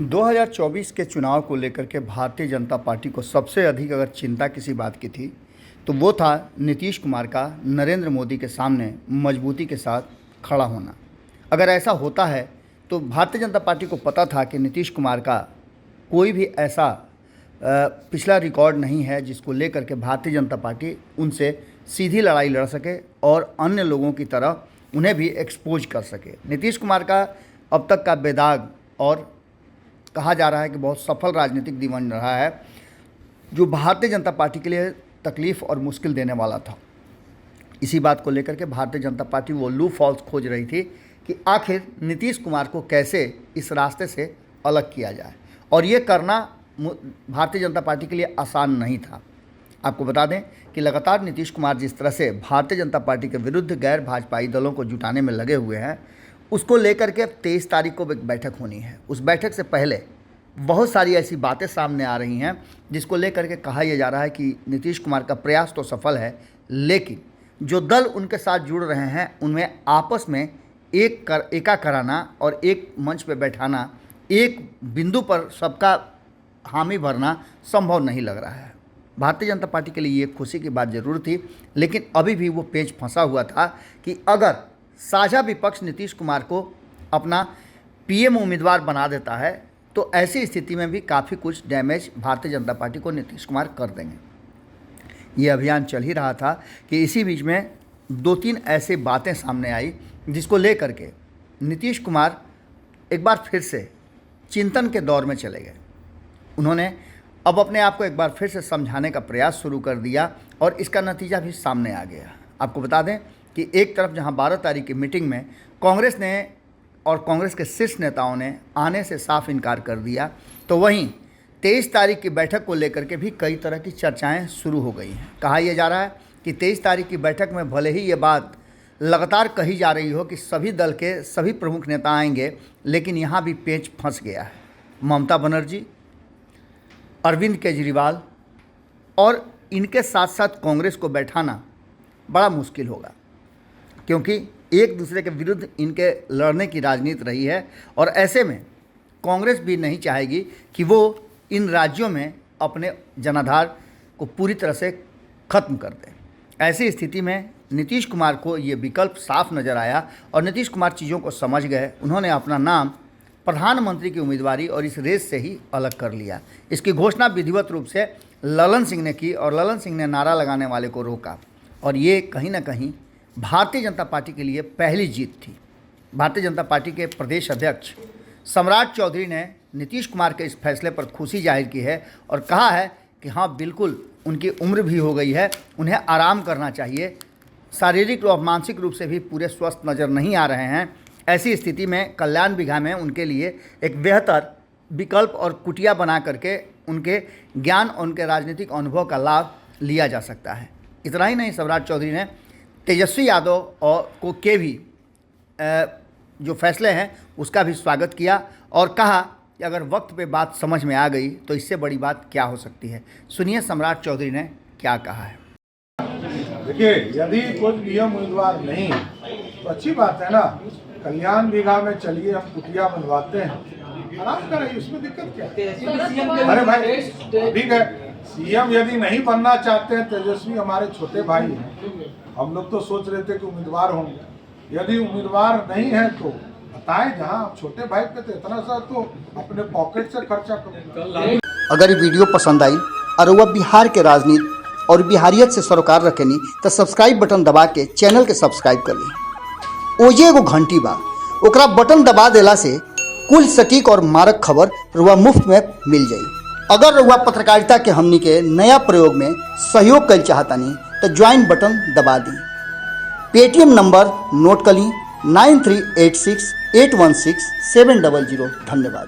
2024 के चुनाव को लेकर के भारतीय जनता पार्टी को सबसे अधिक अगर चिंता किसी बात की थी तो वो था नीतीश कुमार का नरेंद्र मोदी के सामने मजबूती के साथ खड़ा होना। अगर ऐसा होता है तो भारतीय जनता पार्टी को पता था कि नीतीश कुमार का कोई भी ऐसा पिछला रिकॉर्ड नहीं है जिसको लेकर के भारतीय जनता पार्टी उनसे सीधी लड़ाई लड़ सके और अन्य लोगों की तरह उन्हें भी एक्सपोज कर सके। नीतीश कुमार का अब तक का बेदाग और कहा जा रहा है कि बहुत सफल राजनीतिक जीवन रहा है जो भारतीय जनता पार्टी के लिए तकलीफ़ और मुश्किल देने वाला था। इसी बात को लेकर के भारतीय जनता पार्टी वो लूप होल्स खोज रही थी कि आखिर नीतीश कुमार को कैसे इस रास्ते से अलग किया जाए, और ये करना भारतीय जनता पार्टी के लिए आसान नहीं था। आपको बता दें कि लगातार नीतीश कुमार जिस तरह से भारतीय जनता पार्टी के विरुद्ध गैर भाजपाई दलों को जुटाने में लगे हुए हैं, उसको लेकर के 23 तारीख को एक बैठक होनी है। उस बैठक से पहले बहुत सारी ऐसी बातें सामने आ रही हैं जिसको लेकर के कहा यह जा रहा है कि नीतीश कुमार का प्रयास तो सफल है, लेकिन जो दल उनके साथ जुड़ रहे हैं उनमें आपस में एका कराना और एक मंच पर बैठाना, एक बिंदु पर सबका हामी भरना संभव नहीं लग रहा है। भारतीय जनता पार्टी के लिए ये खुशी की बात ज़रूर थी, लेकिन अभी भी वो पेच फंसा हुआ था कि अगर साझा विपक्ष नीतीश कुमार को अपना पीएम उम्मीदवार बना देता है तो ऐसी स्थिति में भी काफ़ी कुछ डैमेज भारतीय जनता पार्टी को नीतीश कुमार कर देंगे। ये अभियान चल ही रहा था कि इसी बीच में 2-3 ऐसे बातें सामने आई जिसको लेकर के नीतीश कुमार एक बार फिर से चिंतन के दौर में चले गए। उन्होंने अब अपने आप को एक बार फिर से समझाने का प्रयास शुरू कर दिया और इसका नतीजा भी सामने आ गया। आपको बता दें कि एक तरफ जहां 12 तारीख की मीटिंग में कांग्रेस ने और कांग्रेस के शीर्ष नेताओं ने आने से साफ इनकार कर दिया, तो वहीं 23 तारीख की बैठक को लेकर के भी कई तरह की चर्चाएं शुरू हो गई हैं। कहा यह जा रहा है कि 23 तारीख की बैठक में भले ही ये बात लगातार कही जा रही हो कि सभी दल के सभी प्रमुख नेता आएंगे, लेकिन यहाँ भी पेच फंस गया है। ममता बनर्जी, अरविंद केजरीवाल और इनके साथ साथ कांग्रेस को बैठाना बड़ा मुश्किल होगा, क्योंकि एक दूसरे के विरुद्ध इनके लड़ने की राजनीति रही है और ऐसे में कांग्रेस भी नहीं चाहेगी कि वो इन राज्यों में अपने जनाधार को पूरी तरह से ख़त्म कर दे। ऐसी स्थिति में नीतीश कुमार को ये विकल्प साफ नज़र आया और नीतीश कुमार चीज़ों को समझ गए। उन्होंने अपना नाम प्रधानमंत्री की उम्मीदवारी और इस रेस से ही अलग कर लिया। इसकी घोषणा विधिवत रूप से ललन सिंह ने की और ललन सिंह ने नारा लगाने वाले को रोका, और ये कहीं ना कहीं भारतीय जनता पार्टी के लिए पहली जीत थी। भारतीय जनता पार्टी के प्रदेश अध्यक्ष सम्राट चौधरी ने नीतीश कुमार के इस फैसले पर खुशी जाहिर की है और कहा है कि हाँ, बिल्कुल उनकी उम्र भी हो गई है, उन्हें आराम करना चाहिए, शारीरिक और मानसिक रूप से भी पूरे स्वस्थ नज़र नहीं आ रहे हैं। ऐसी स्थिति में कल्याण बिघा में उनके लिए एक बेहतर विकल्प और कुटिया बना करके उनके ज्ञान और उनके राजनीतिक अनुभव का लाभ लिया जा सकता है। इतना ही नहीं, सम्राट चौधरी ने तेजस्वी यादव और के भी जो फैसले हैं उसका भी स्वागत किया और कहा कि अगर वक्त पे बात समझ में आ गई तो इससे बड़ी बात क्या हो सकती है। सुनिए सम्राट चौधरी ने क्या कहा है। देखिए, यदि कोई पीएम उम्मीदवार नहीं तो अच्छी बात है ना, कल्याण बिघा में चलिए हम कुटिया बनवाते हैं, आराम कराइए, उसमें दिक्कत क्या है। अरे भाई ठीक है, सीएम यदि नहीं बनना चाहते हैं, तेजस्वी हमारे छोटे भाई हैं, हम लोग तो सोच रहे थे कि उम्मीदवार होंगे। यदि उम्मीदवार नहीं है तो बताएं, जहां छोटे भाई पे तो इतना सा तो अपने पॉकेट से खर्चा करें। अगर ये वीडियो पसंद आई और वह बिहार के राजनीति और बिहारियत से सरोकार रखेनी तो सब्सक्राइब बटन दबा के चैनल के सब्सक्राइब कर ली। ओजे एगो घंटी बा, ओकरा बटन दबा देला से कुल सटीक और मारक खबर रुआ मुफ्त में मिल जाई। अगर रुआ पत्रकारिता के हमनी के नया प्रयोग में सहयोग कर चाहतानी तो ज्वाइन बटन दबा दी। पेटीएम नंबर नोट कर ली 9386816700। धन्यवाद।